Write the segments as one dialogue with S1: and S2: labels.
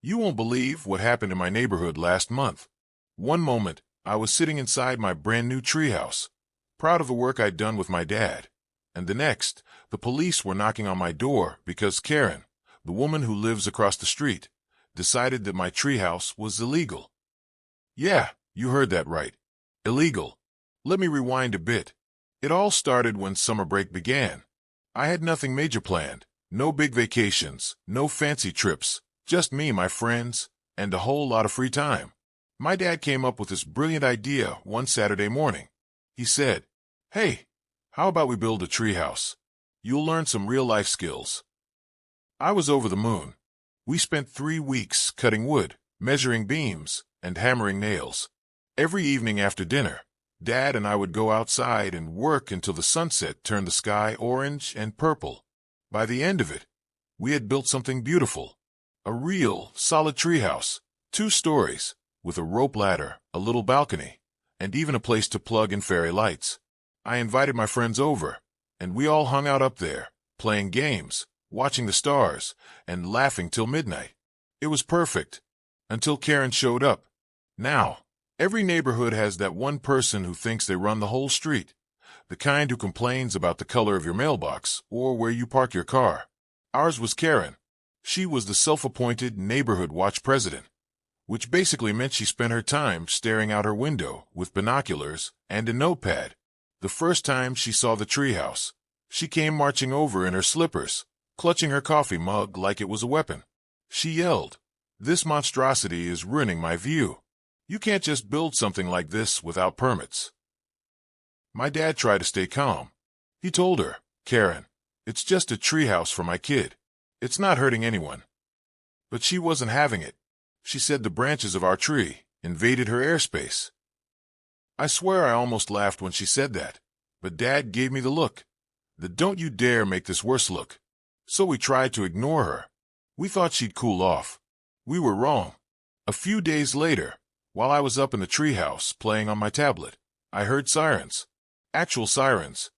S1: You won't believe what happened in my neighborhood last month. One moment, I was sitting inside my brand new treehouse, proud of the work I'd done with my dad. And the next, the police were knocking on my door because Karen, the woman who lives across the street, decided that my treehouse was illegal. Yeah, you heard that right. Illegal. Let me rewind a bit. It all started when summer break began. I had nothing major planned. No big vacations, no fancy trips, just me, my friends, and a whole lot of free time. My dad came up with this brilliant idea one Saturday morning. He said, "Hey, how about we build a treehouse? You'll learn some real-life skills." I was over the moon. We spent 3 weeks cutting wood, measuring beams, and hammering nails. Every evening after dinner, Dad and I would go outside and work until the sunset turned the sky orange and purple. By the end of it, we had built something beautiful. A real, solid treehouse, 2 stories, with a rope ladder, a little balcony, and even a place to plug in fairy lights. I invited my friends over, and we all hung out up there, playing games, watching the stars, and laughing till midnight. It was perfect, until Karen showed up. Now, every neighborhood has that one person who thinks they run the whole street, the kind who complains about the color of your mailbox or where you park your car. Ours was Karen. She was the self-appointed neighborhood watch president, which basically meant she spent her time staring out her window with binoculars and a notepad. The first time she saw the treehouse, she came marching over in her slippers, clutching her coffee mug like it was a weapon. She yelled, "This monstrosity is ruining my view. You can't just build something like this without permits." My dad tried to stay calm. He told her, "Karen, it's just a treehouse for my kid. It's not hurting anyone." But she wasn't having it. She said the branches of our tree invaded her airspace. I swear I almost laughed when she said that, but Dad gave me the look. The "don't you dare make this worse" look. So we tried to ignore her. We thought she'd cool off. We were wrong. A few days later, while I was up in the treehouse playing on my tablet, I heard sirens. Actual sirens.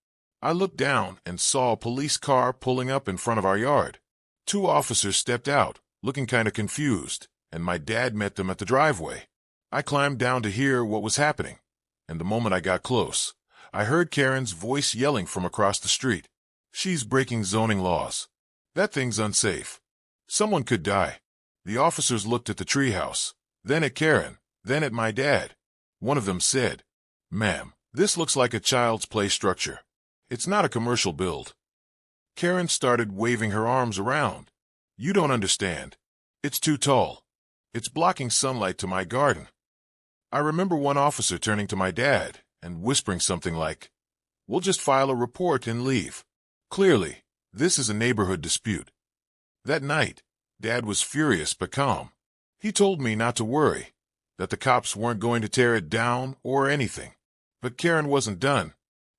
S1: I looked down and saw a police car pulling up in front of our yard. 2 officers stepped out, looking kind of confused, and my dad met them at the driveway. I climbed down to hear what was happening, and the moment I got close, I heard Karen's voice yelling from across the street. "She's breaking zoning laws. That thing's unsafe. Someone could die." The officers looked at the treehouse, then at Karen, then at my dad. One of them said, "Ma'am, this looks like a child's play structure. It's not a commercial build." Karen started waving her arms around. "You don't understand. It's too tall. It's blocking sunlight to my garden." I remember one officer turning to my dad and whispering something like, "We'll just file a report and leave. Clearly, this is a neighborhood dispute." That night, Dad was furious but calm. He told me not to worry, that the cops weren't going to tear it down or anything. But Karen wasn't done.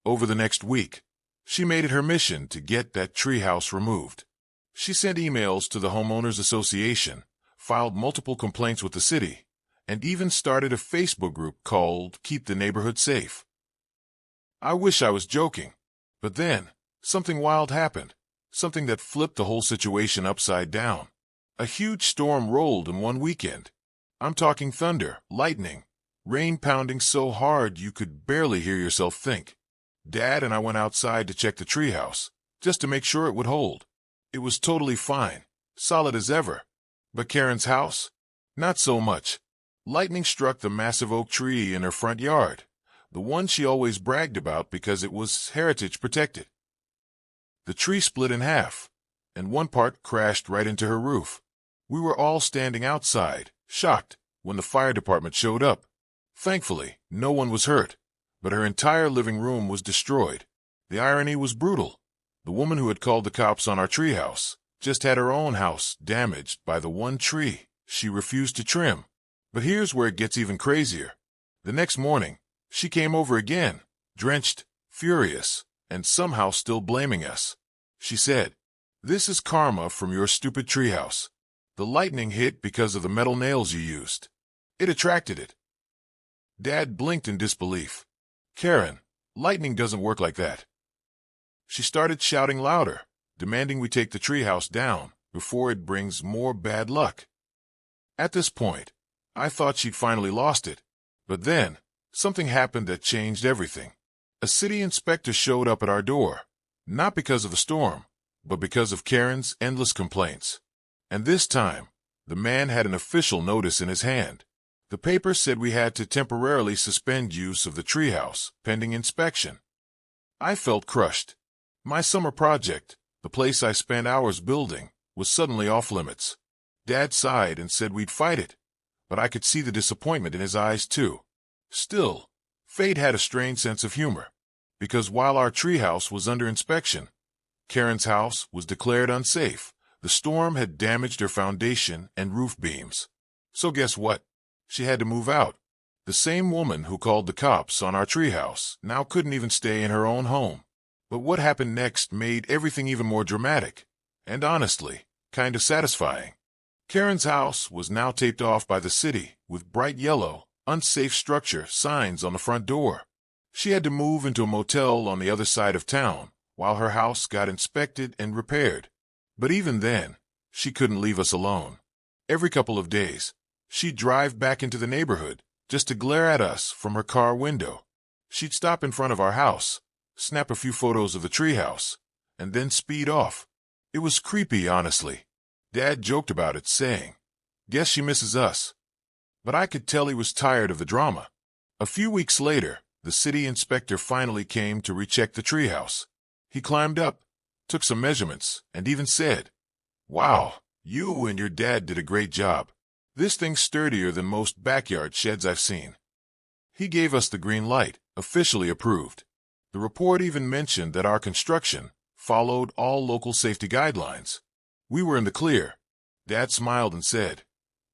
S1: Over the next week, she made it her mission to get that treehouse removed. She sent emails to the homeowners association, filed multiple complaints with the city, and even started a Facebook group called Keep the Neighborhood Safe. I wish I was joking, but then, something wild happened, something that flipped the whole situation upside down. A huge storm rolled in one weekend. I'm talking thunder, lightning, rain pounding so hard you could barely hear yourself think. Dad and I went outside to check the treehouse, just to make sure it would hold. It was totally fine, solid as ever. But Karen's house? Not so much. Lightning struck the massive oak tree in her front yard, the one she always bragged about because it was heritage protected. The tree split in half, and one part crashed right into her roof. We were all standing outside, shocked, when the fire department showed up. Thankfully, no one was hurt, but her entire living room was destroyed. The irony was brutal. The woman who had called the cops on our treehouse just had her own house damaged by the one tree she refused to trim. But here's where it gets even crazier. The next morning, she came over again, drenched, furious, and somehow still blaming us. She said, "This is karma from your stupid treehouse. The lightning hit because of the metal nails you used. It attracted it." Dad blinked in disbelief. "Karen, lightning doesn't work like that." She started shouting louder, demanding we take the treehouse down before it brings more bad luck. At this point, I thought she'd finally lost it. But then, something happened that changed everything. A city inspector showed up at our door, not because of the storm, but because of Karen's endless complaints. And this time, the man had an official notice in his hand. The paper said we had to temporarily suspend use of the treehouse, pending inspection. I felt crushed. My summer project, the place I spent hours building, was suddenly off limits. Dad sighed and said we'd fight it, but I could see the disappointment in his eyes too. Still, fate had a strange sense of humor, because while our treehouse was under inspection, Karen's house was declared unsafe. The storm had damaged her foundation and roof beams. So guess what? She had to move out. The same woman who called the cops on our treehouse now couldn't even stay in her own home. But what happened next made everything even more dramatic, and honestly, kind of satisfying. Karen's house was now taped off by the city with bright yellow, unsafe structure signs on the front door. She had to move into a motel on the other side of town while her house got inspected and repaired. But even then, she couldn't leave us alone. Every couple of days, she'd drive back into the neighborhood just to glare at us from her car window. She'd stop in front of our house, snap a few photos of the treehouse, and then speed off. It was creepy, honestly. Dad joked about it, saying, "Guess she misses us." But I could tell he was tired of the drama. A few weeks later, the city inspector finally came to recheck the treehouse. He climbed up, took some measurements, and even said, "Wow, you and your dad did a great job. This thing's sturdier than most backyard sheds I've seen." He gave us the green light, officially approved. The report even mentioned that our construction followed all local safety guidelines. We were in the clear. Dad smiled and said,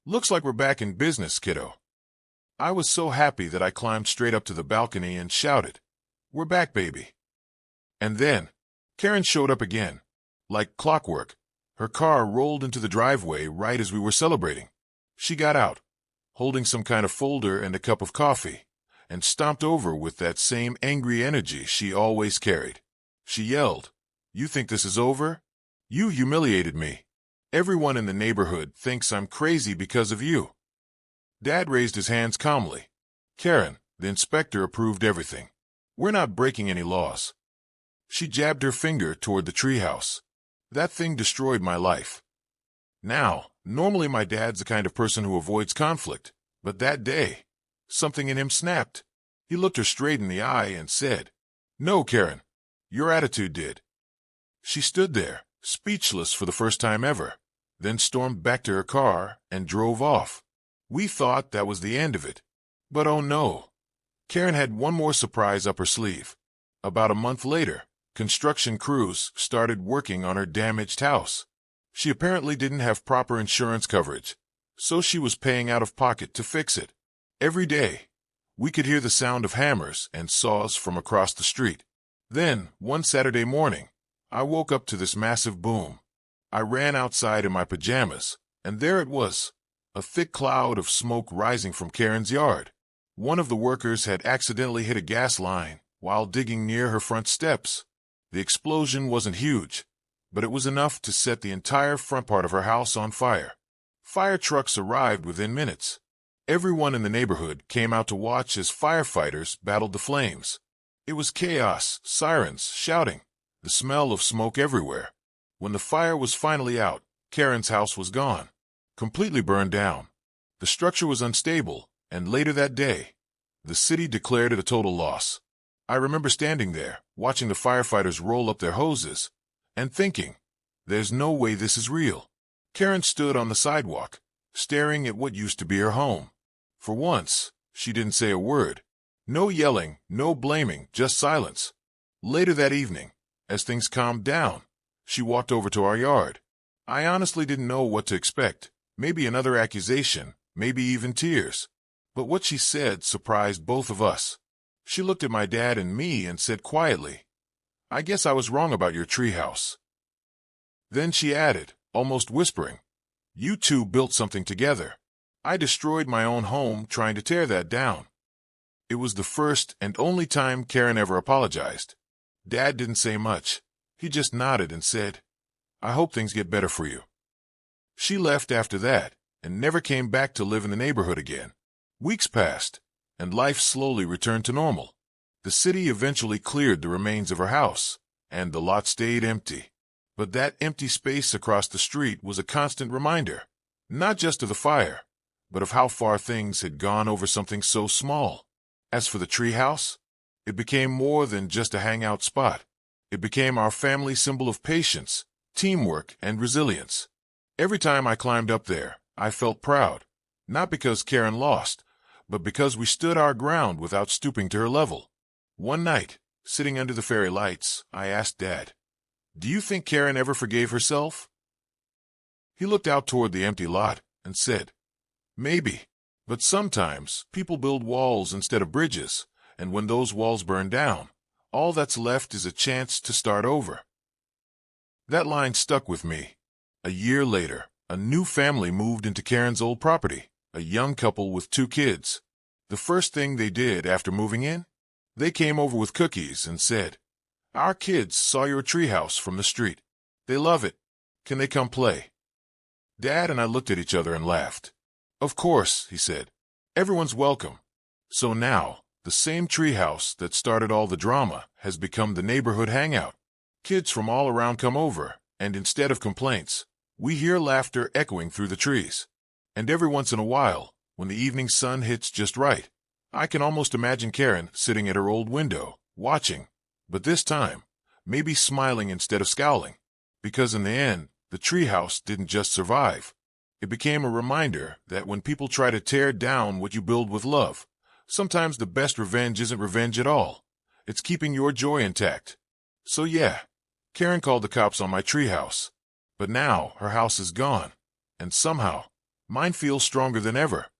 S1: "Looks like we're back in business, kiddo." I was so happy that I climbed straight up to the balcony and shouted, "We're back, baby." And then, Karen showed up again. Like clockwork, her car rolled into the driveway right as we were celebrating. She got out, holding some kind of folder and a cup of coffee, and stomped over with that same angry energy she always carried. She yelled, "You think this is over? You humiliated me. Everyone in the neighborhood thinks I'm crazy because of you." Dad raised his hands calmly. "Karen, the inspector approved everything. We're not breaking any laws." She jabbed her finger toward the treehouse. "That thing destroyed my life." Now, normally my dad's the kind of person who avoids conflict, but that day, something in him snapped. He looked her straight in the eye and said, "No, Karen, your attitude did." She stood there, speechless for the first time ever, then stormed back to her car and drove off. We thought that was the end of it. But oh no, Karen had one more surprise up her sleeve. About a month later, construction crews started working on her damaged house. She apparently didn't have proper insurance coverage, so she was paying out of pocket to fix it. Every day, we could hear the sound of hammers and saws from across the street. Then, one Saturday morning, I woke up to this massive boom. I ran outside in my pajamas, and there it was, a thick cloud of smoke rising from Karen's yard. One of the workers had accidentally hit a gas line while digging near her front steps. The explosion wasn't huge, but it was enough to set the entire front part of her house on fire. Fire trucks arrived within minutes. Everyone in the neighborhood came out to watch as firefighters battled the flames. It was chaos, sirens, shouting, the smell of smoke everywhere. When the fire was finally out, Karen's house was gone, completely burned down. The structure was unstable, and later that day, the city declared it a total loss. I remember standing there, watching the firefighters roll up their hoses, and thinking, there's no way this is real. Karen stood on the sidewalk, staring at what used to be her home. For once, she didn't say a word. No yelling, no blaming, just silence. Later that evening, as things calmed down, she walked over to our yard. I honestly didn't know what to expect. Maybe another accusation, maybe even tears. But what she said surprised both of us. She looked at my dad and me and said quietly, "I guess I was wrong about your treehouse." Then she added, almost whispering, "You two built something together. I destroyed my own home trying to tear that down." It was the first and only time Karen ever apologized. Dad didn't say much. He just nodded and said, "I hope things get better for you." She left after that, and never came back to live in the neighborhood again. Weeks passed, and life slowly returned to normal. The city eventually cleared the remains of her house, and the lot stayed empty. But that empty space across the street was a constant reminder, not just of the fire, but of how far things had gone over something so small. As for the treehouse, it became more than just a hangout spot. It became our family symbol of patience, teamwork, and resilience. Every time I climbed up there, I felt proud, not because Karen lost, but because we stood our ground without stooping to her level. One night, sitting under the fairy lights, I asked Dad, "Do you think Karen ever forgave herself?" He looked out toward the empty lot and said, "Maybe, but sometimes people build walls instead of bridges, and when those walls burn down, all that's left is a chance to start over." That line stuck with me. A year later, a new family moved into Karen's old property, a young couple with 2 kids. The first thing they did after moving in, they came over with cookies and said, "Our kids saw your treehouse from the street. They love it. Can they come play?" Dad and I looked at each other and laughed. "Of course," he said. "Everyone's welcome." So now, the same treehouse that started all the drama has become the neighborhood hangout. Kids from all around come over, and instead of complaints, we hear laughter echoing through the trees. And every once in a while, when the evening sun hits just right, I can almost imagine Karen sitting at her old window, watching, but this time, maybe smiling instead of scowling. Because in the end, the treehouse didn't just survive. It became a reminder that when people try to tear down what you build with love, sometimes the best revenge isn't revenge at all. It's keeping your joy intact. So yeah, Karen called the cops on my treehouse. But now her house is gone, and somehow, mine feels stronger than ever.